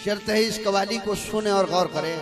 शर्त है इस कवाली को सुने और गौर करें।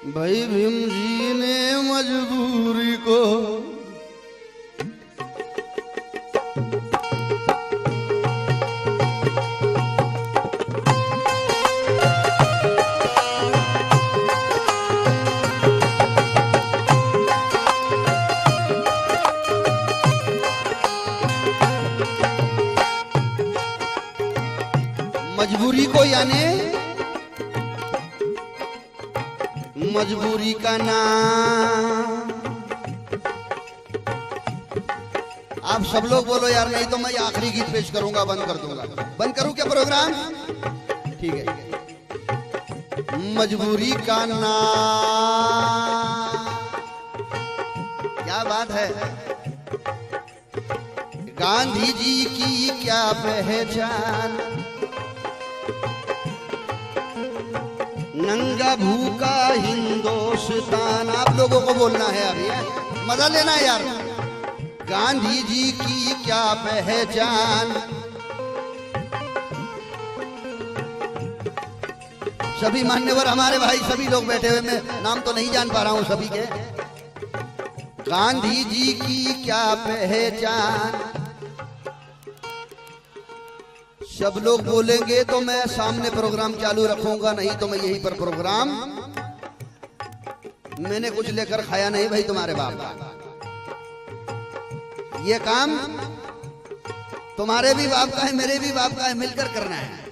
भाई भीम जी ने मजबूरी को मजबूरी को यानी मजबूरी का नाम। आप सब लोग बोलो यार, नहीं तो मैं आखिरी गीत पेश करूंगा, बंद कर दूंगा। बंद करूं क्या प्रोग्राम? ठीक है। मजबूरी का नाम, क्या बात है। गांधी जी की क्या पहचान, नंगा भूखा हिंदुस्तान। आप लोगों को बोलना है अभी, मजा लेना है यार। गांधी जी की क्या पहचान, सभी मान्यवर हमारे भाई सभी लोग बैठे हुए, मैं नाम तो नहीं जान पा रहा हूं सभी के। गांधी जी की क्या पहचान, सब लोग बोलेंगे तो मैं सामने प्रोग्राम चालू रखूंगा, नहीं तो मैं यहीं पर प्रोग्राम, मैंने कुछ लेकर खाया नहीं भाई तुम्हारे बाप का। ये काम तुम्हारे भी बाप का है, मेरे भी बाप का है, मिलकर करना है।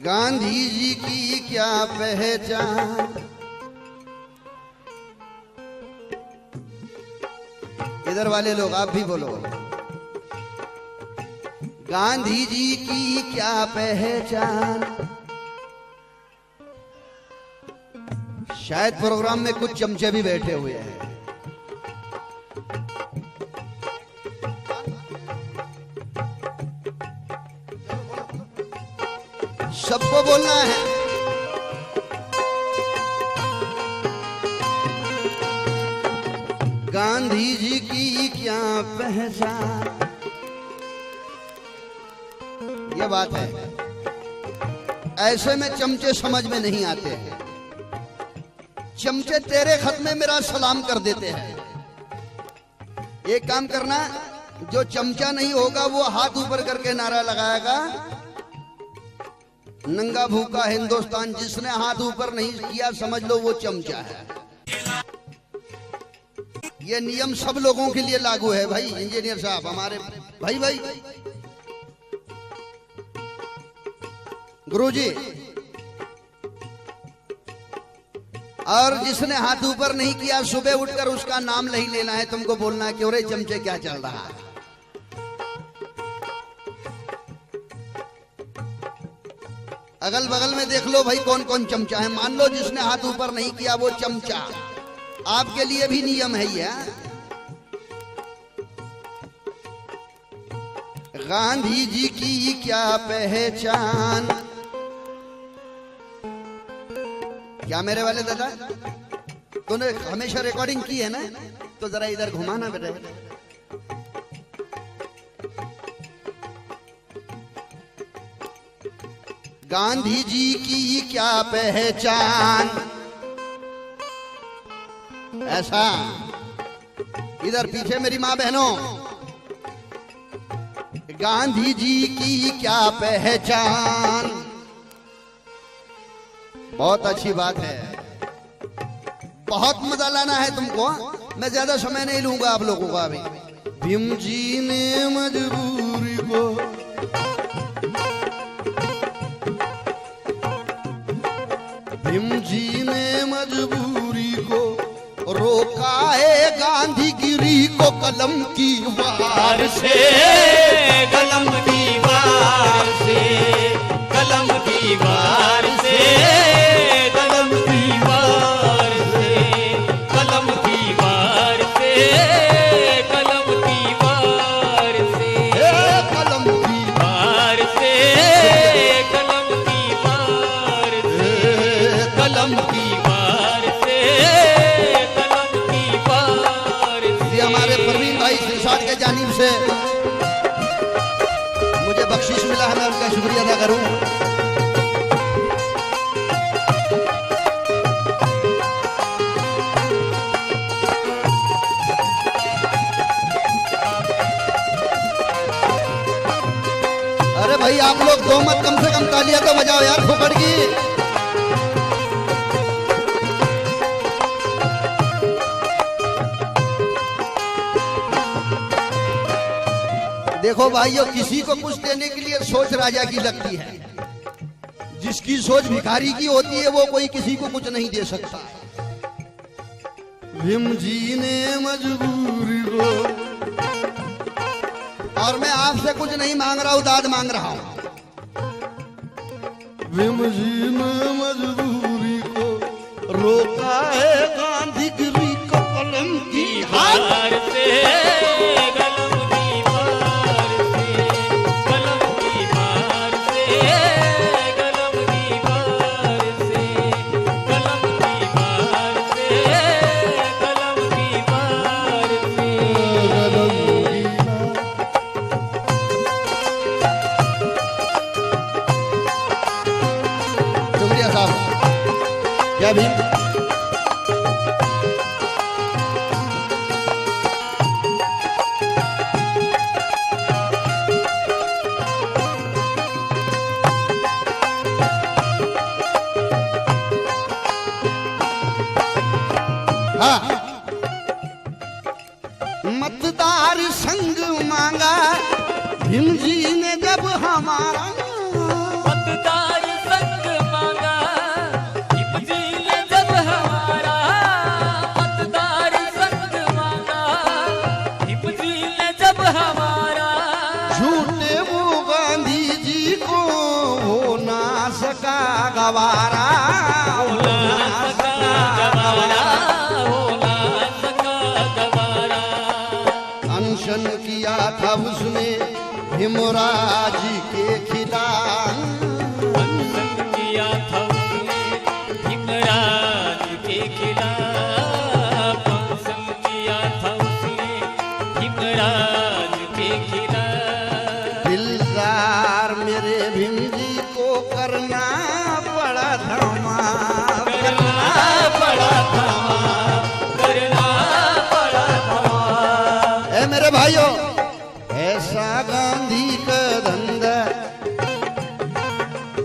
गांधी जी की क्या पहचान, इधर वाले लोग आप भी बोलो। गांधी जी की क्या पहचान, शायद प्रोग्राम में कुछ चमचे भी बैठे हुए हैं। सबको बोलना है। गांधी जी की क्या पहचान, ये बात है। ऐसे में चमचे समझ में नहीं आते हैं। चमचे तेरे खत में मेरा सलाम कर देते हैं। एक काम करना, जो चमचा नहीं होगा वो हाथ ऊपर करके नारा लगाएगा, नंगा भूखा हिंदुस्तान। जिसने हाथ ऊपर नहीं किया समझ लो वो चमचा है। ये नियम सब लोगों के लिए लागू है भाई। इंजीनियर साहब हमारे भाई गुरुजी, और जिसने हाथ ऊपर नहीं किया सुबह उठकर उसका नाम नहीं लेना है, तुमको बोलना है कि अरे चमचे क्या चल रहा है। अगल बगल में देख लो भाई कौन कौन चमचा है। मान लो जिसने हाथ ऊपर नहीं किया वो चमचा। आपके लिए भी नियम है ये। गांधी जी की क्या पहचान, क्या मेरे वाले दादा तूने हमेशा रिकॉर्डिंग की है ना, तो जरा इधर घुमाना बेटा। गांधी जी की क्या पहचान, ऐसा। इधर पीछे मेरी मां बहनों, गांधी जी की क्या पहचान, बहुत अच्छी बात है। बहुत मजा लाना है तुमको। मैं ज्यादा समय नहीं लूंगा आप लोगों का अभी। भीम जी ने मजबूरी को, भीम जी ने मजबूरी को रोका है, गांधीगिरी को कलम की वार से, कलम की वार से, कलम की वार से, कलम की वार से, कलम की वार से, कलम की वार से, कलम की वार से, कलम की वार से, कलम की वार से, कलम की वार शुक्रिया अदा करूं। अरे भाई आप लोग दो मत, कम से कम तालियां तो बजाओ यार फुकड़ की। देखो भाइयों, किसी को कुछ देने के लिए सोच राजा की लगती है, जिसकी सोच भिखारी की होती है वो कोई किसी को कुछ नहीं दे सकता। भीम जी ने मजबूरी को, और मैं आपसे कुछ नहीं मांग रहा हूं, दाद मांग रहा हूं। भीम जी ने मजबूरी को रोका है गांधी गिरी को कलम की दीवार से, कलम दीवार से, कलम दीवार से, कलम दीवार से, कलम दीवार से, कलम दीवार से। शुक्रिया साहब। जय भीम। हाँ, मतदार संग मांगा भीम जी ने जब हमारा, मतदार संग मांगा भीम जी ने जब हमारा, मतदार संग मांगा भीम जी ने जब हमारा। झूठे वो गांधी जी को हो ना सका गवारा, हो ना सका गवारा। अनशन किया था उसने भीमराज के खिलाफ, अनशन किया था उसने भीमराज के खिलाफ, अनशन किया था उसने भीमराज के खिलाफ। दिलदार मेरे भीम जी को करना पड़ा था माफ, करना पड़ा था, करना पड़ा था। ए मेरे भाइयों, ऐसा गांधी का धंधा,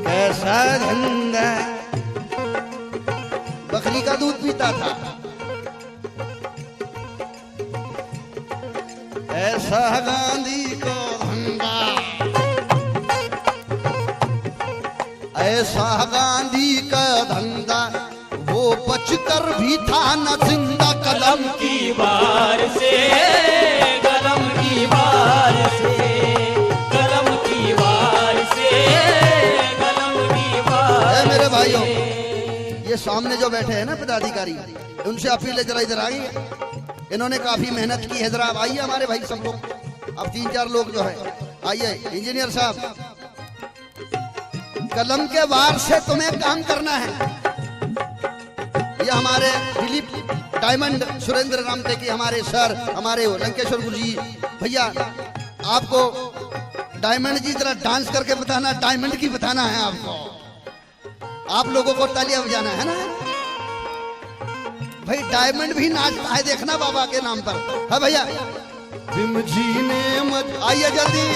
कैसा धंधा, बकरी का दूध पीता था। ऐसा गांधी का धंधा, ऐसा गांधी का धंधा, वो बचकर भी था न जिंदा। कलम की वार से, कलम की वार से, कलम की वार से, कलम की वार। मेरे भाइयों, ये सामने जो बैठे हैं ना पदाधिकारी, उनसे अपील है जरा इधर आइए। इन्होंने काफी मेहनत की है, जरा आप आइए हमारे भाई सब लोग। अब 3-4 लोग जो है आइए। इंजीनियर साहब, कलम के वार से तुम्हें काम करना है। ये हमारे दिलीप डायमंड सुरेंद्र रामटेकी हमारे सर, हमारे लंकेश्वर गुरु जी भैया, आपको डायमंड जी जरा डांस करके बताना, डायमंड की बताना है आपको। आप लोगों को तालियां बजाना है ना भाई। डायमंड भी नाचता है, देखना बाबा के नाम पर है भैया। भीम जी ने आइए जल्दी।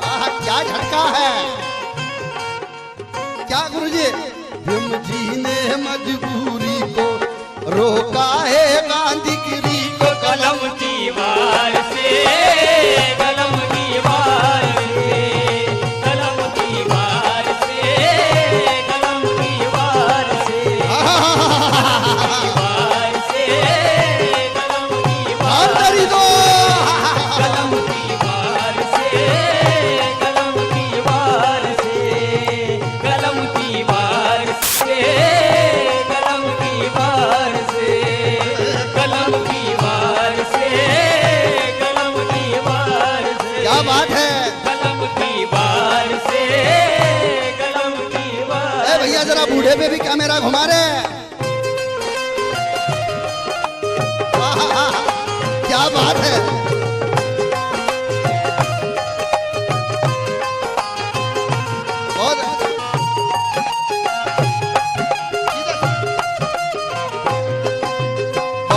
आह क्या झटका है, क्या गुरुजी। भीम जी ने मजबूरी को रोका है गांधी गिरी को। कलम की वार से, कलम की वार से, कलम की वार से, कलम की वार से, वार से, कलम की वार दो कलम की वार से, कलम की वार से, कलम की वार से, कलम की वार से, कलम की वार से, कलम की वार से। क्या बात है। कलम की वार से, कलम की वार। ए भैया जरा बूढ़े पे भी कैमरा घुमा रहे। क्या बात है।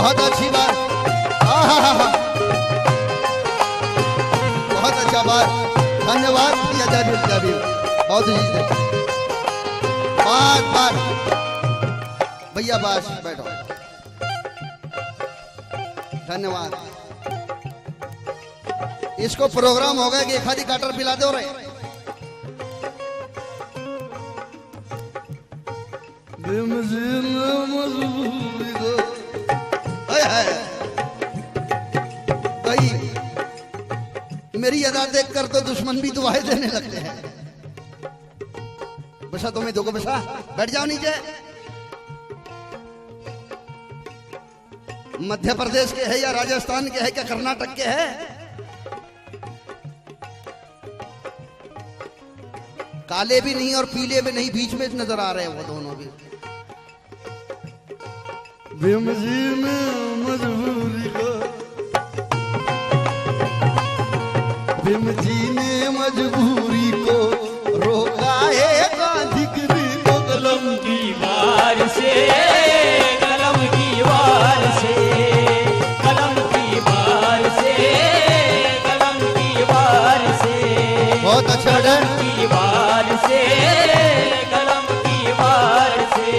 बहुत अच्छी बात। आहा, बहुत अच्छा बात, धन्यवाद भैया जाबिर, बहुत ही बात भैया, बस बैठो, धन्यवाद। इसको प्रोग्राम हो गया कि एक आधी काटर पिला दो रहे। मेरी अदा देख कर तो दुश्मन भी दुआएं देने लगते हैं। बसा तुम्हें दो को, बसा बैठ जाओ नीचे। मध्य प्रदेश के है या राजस्थान के है क्या कर्नाटक के है? काले भी नहीं और पीले भी नहीं, बीच में नजर आ रहे हैं वो दोनों भी। भीम जी ने मजबूरी को, भीम जी ने मजबूरी को रोका है, गांधी को कलम की वार से, कलम की वार से, कलम की वार से, कलम की वार से, बहुत अच्छा है। की वार से, कलम की वार से।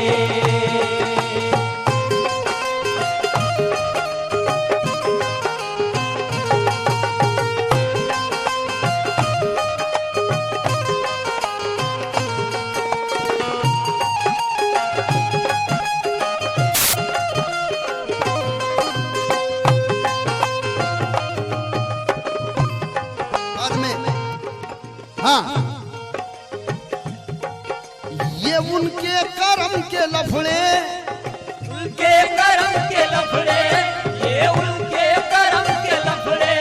हाँ, ये उनके कर्म के लफड़े, उनके कर्म के लफड़े, ये उनके कर्म के लफड़े,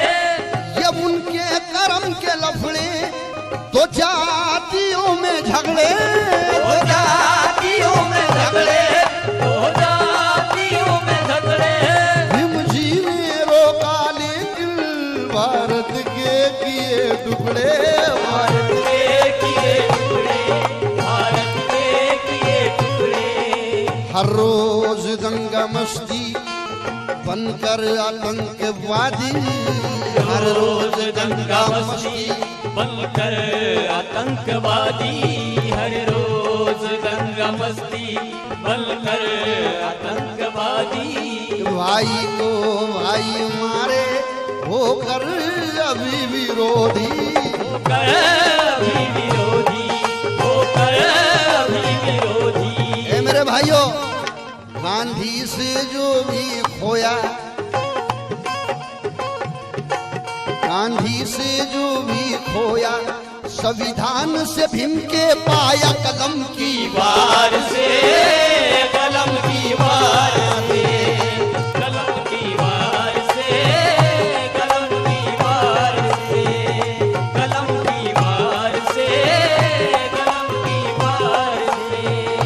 ये उनके कर्म के लफड़े, तो जातियों में झगड़े, तो जातियों में झगड़े, तो जातियों में झगड़े। भीम जी ने रोका लेकिन भारत के किए टुकड़े, भारत के किए टुकड़े, भारत के किए टुकड़े। हर रोज दंगा मस्ती बनकर आतंकवादी, हर रोज दंगा मस्ती बनकर आतंकवादी, हर रोज दंगा मस्ती बनकर आतंकवादी। भाई को भाई मारे होकर अभी विरोधी, होकर अभी विरोधी, होकर अभी विरोधी। ए मेरे भाइयों, गांधी से जो भी खोया, गांधी से जो भी खोया, संविधान से भीम के पाया, कलम की वार से, कलम की वार से, कलम की वार से, कलम की वार से, कलम की वार से, कलम की वार से।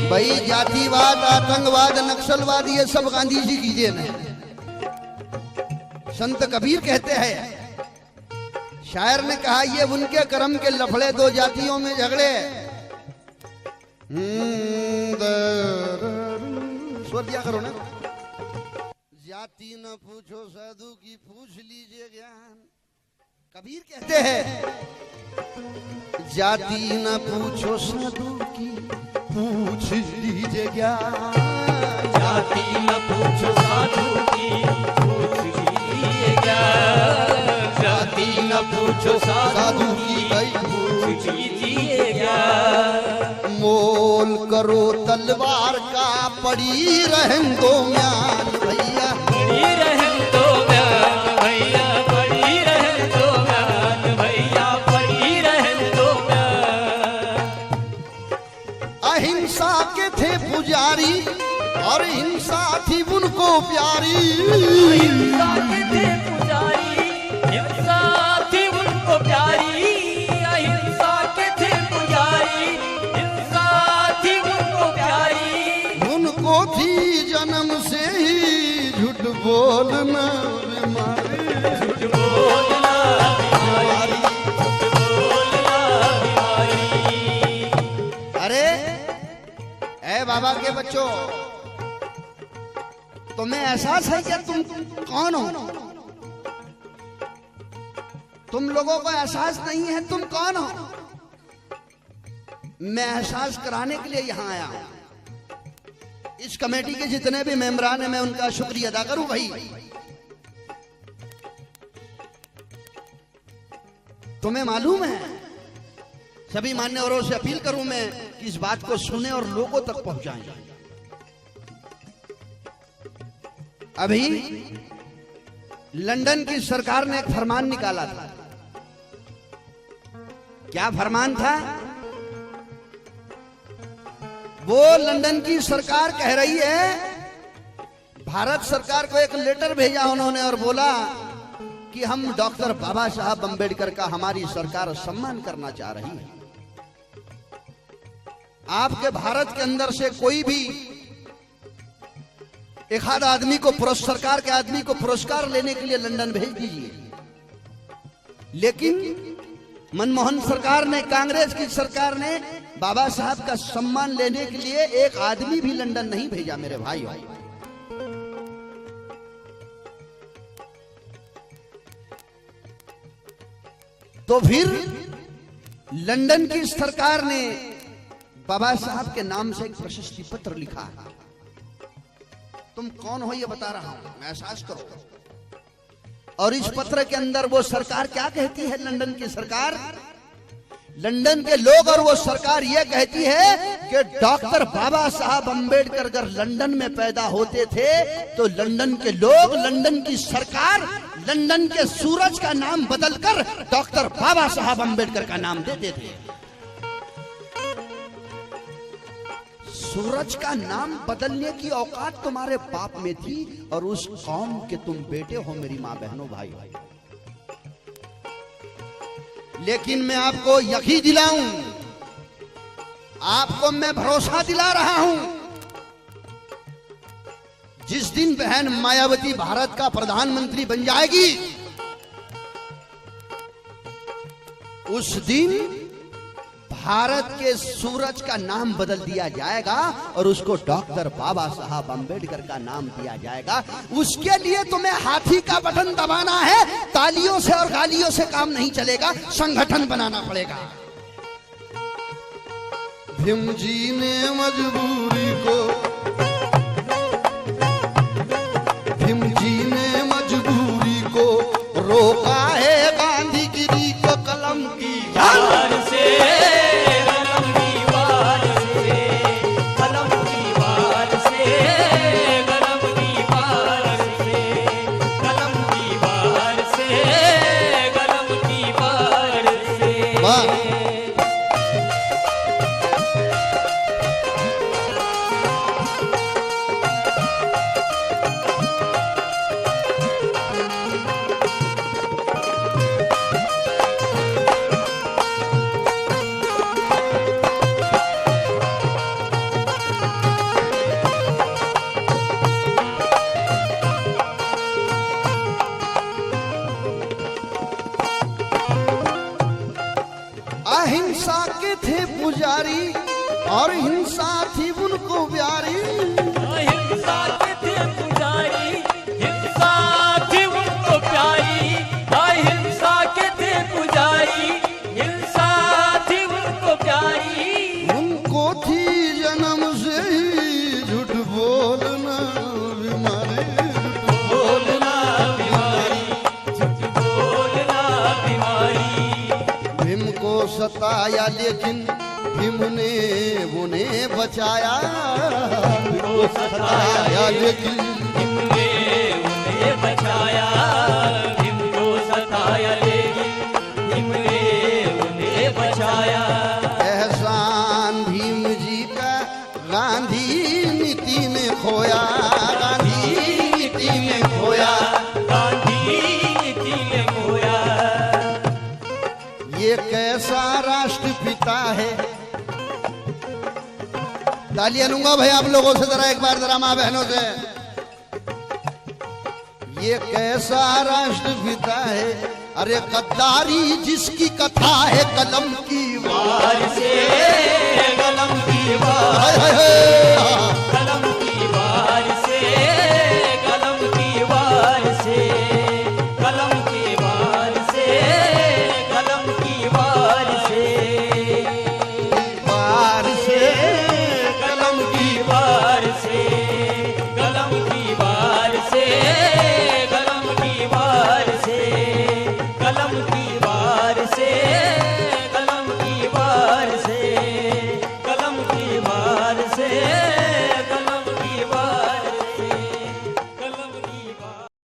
भाई जातिवाद, आतंकवाद, नक्सलवाद ये सब गांधी जी की देन है। संत कबीर कहते हैं, शायर ने कहा ये उनके कर्म के लफड़े, दो जातियों में झगड़े। स्वर दिया करो ना। जाति न पूछो साधु की, पूछ लीजिए ज्ञान। कबीर कहते हैं, जाति न पूछो साधु की, पूछ लीजिए ज्ञान। जाति न पूछो साधु की, पूछ लीजिए ज्ञान। जाति न पूछो साधु की, पूछ लीजिए ज्ञान। मोल करो तलवार का, पड़ी रहन दो म्यान भैया, पड़ी रहन दो म्यान भैया, पड़ी रहन दो म्यान भैया, पड़ी रहन दो म्यान। अहिंसा के थे पुजारी और हिंसा थी उनको प्यारी, हिंसा के थे पुजारी, हिंसा थी उनको प्यारी। अहिंसा के थे पुजारी, हिंसा थी उनको प्यारी। उनको थी जन्म से ही झूठ बोलना बीमारी, झूठ बोलना बीमारी, झूठ बोलना बीमारी। अरे ए बाबा के बच्चों, तुम्हें एहसास है कि तुम कौन हो? तुम लोगों को एहसास नहीं है तुम कौन हो? मैं एहसास कराने के लिए यहां आया हूं। इस कमेटी के जितने भी मेंबरान हैं मैं उनका शुक्रिया अदा करूं भाई। तुम्हें मालूम है, सभी मान्यवरों से अपील करूं मैं कि इस बात को सुने और लोगों तक पहुंचाएं। अभी लंदन की सरकार ने एक फरमान निकाला था। क्या फरमान था? वो लंदन की सरकार कह रही है, भारत सरकार को एक लेटर भेजा उन्होंने और बोला कि हम डॉक्टर बाबा साहब अंबेडकर का हमारी सरकार सम्मान करना चाह रही है। आपके भारत के अंदर से कोई भी एक आध आदमी को सरकार के आदमी को पुरस्कार लेने के लिए लंदन भेज दीजिए। लेकिन मनमोहन सरकार ने, कांग्रेस की सरकार ने बाबा साहब का सम्मान लेने के लिए एक आदमी भी लंदन नहीं भेजा मेरे भाई। तो फिर लंदन की सरकार ने बाबा साहब के नाम से एक प्रशस्ति पत्र लिखा है। तुम कौन हो ये बता रहा हूं, एहसास करो। और इस पत्र के अंदर वो सरकार क्या कहती है? लंदन की सरकार, लंदन के लोग और वो सरकार ये कहती है कि डॉक्टर बाबा साहब अंबेडकर अगर लंदन में पैदा होते थे तो लंदन के लोग, लंदन की सरकार लंदन के सूरज का नाम बदलकर डॉक्टर बाबा साहब अंबेडकर का नाम देते थे। सूरज का नाम बदलने की औकात तुम्हारे बाप में थी और उस कौम के तुम बेटे हो मेरी मां बहनों भाई। लेकिन मैं आपको यकीन दिलाऊं, आपको मैं भरोसा दिला रहा हूं, जिस दिन बहन मायावती भारत का प्रधानमंत्री बन जाएगी उस दिन भारत के सूरज का नाम बदल दिया जाएगा और उसको डॉक्टर बाबा साहब अंबेडकर का नाम दिया जाएगा। उसके लिए तुम्हें हाथी का बटन दबाना है, तालियों से और गालियों से काम नहीं चलेगा, संगठन बनाना पड़ेगा। भीम जी ने मजबूरी को, भीम जी ने मजबूरी को रोका है, गांधीगिरी को कलम की वार से, कलम की वार से, कलम की वार से, कलम की वार से, कलम की वार से, कलम की वार से। वाह। अहिंसा के थे पुजारी और हिंसा थी उनको प्यारी। अहिंसा के थे पुजारी, हिंसा थी उनको प्यारी। अहिंसा के थे पुजारी, हिंसा थी उनको प्यारी। उनको थी जन्म से ही झूठ बोलना बीमारी, बोलना बीमारी, झूठ बोलना बीमारी। भीम को सताया लेकिन भीम ने उन्हें बचाया, भीम को सताया लेकिन भीम ने उन्हें बचाया, भीम को सताया लेकिन भीम ने उन्हें बचाया। एहसान भीम जी का गांधी नीति में खोया, गांधी नीति में खोया। गांधी नीति में खोया। ये कैसा राष्ट्रपिता है। तालियां लूंगा भाई आप लोगों से, जरा एक बार जरा मां बहनों से। ये कैसा राष्ट्रपिता है, अरे गद्दारी जिसकी कथा है कलम की वार वार से,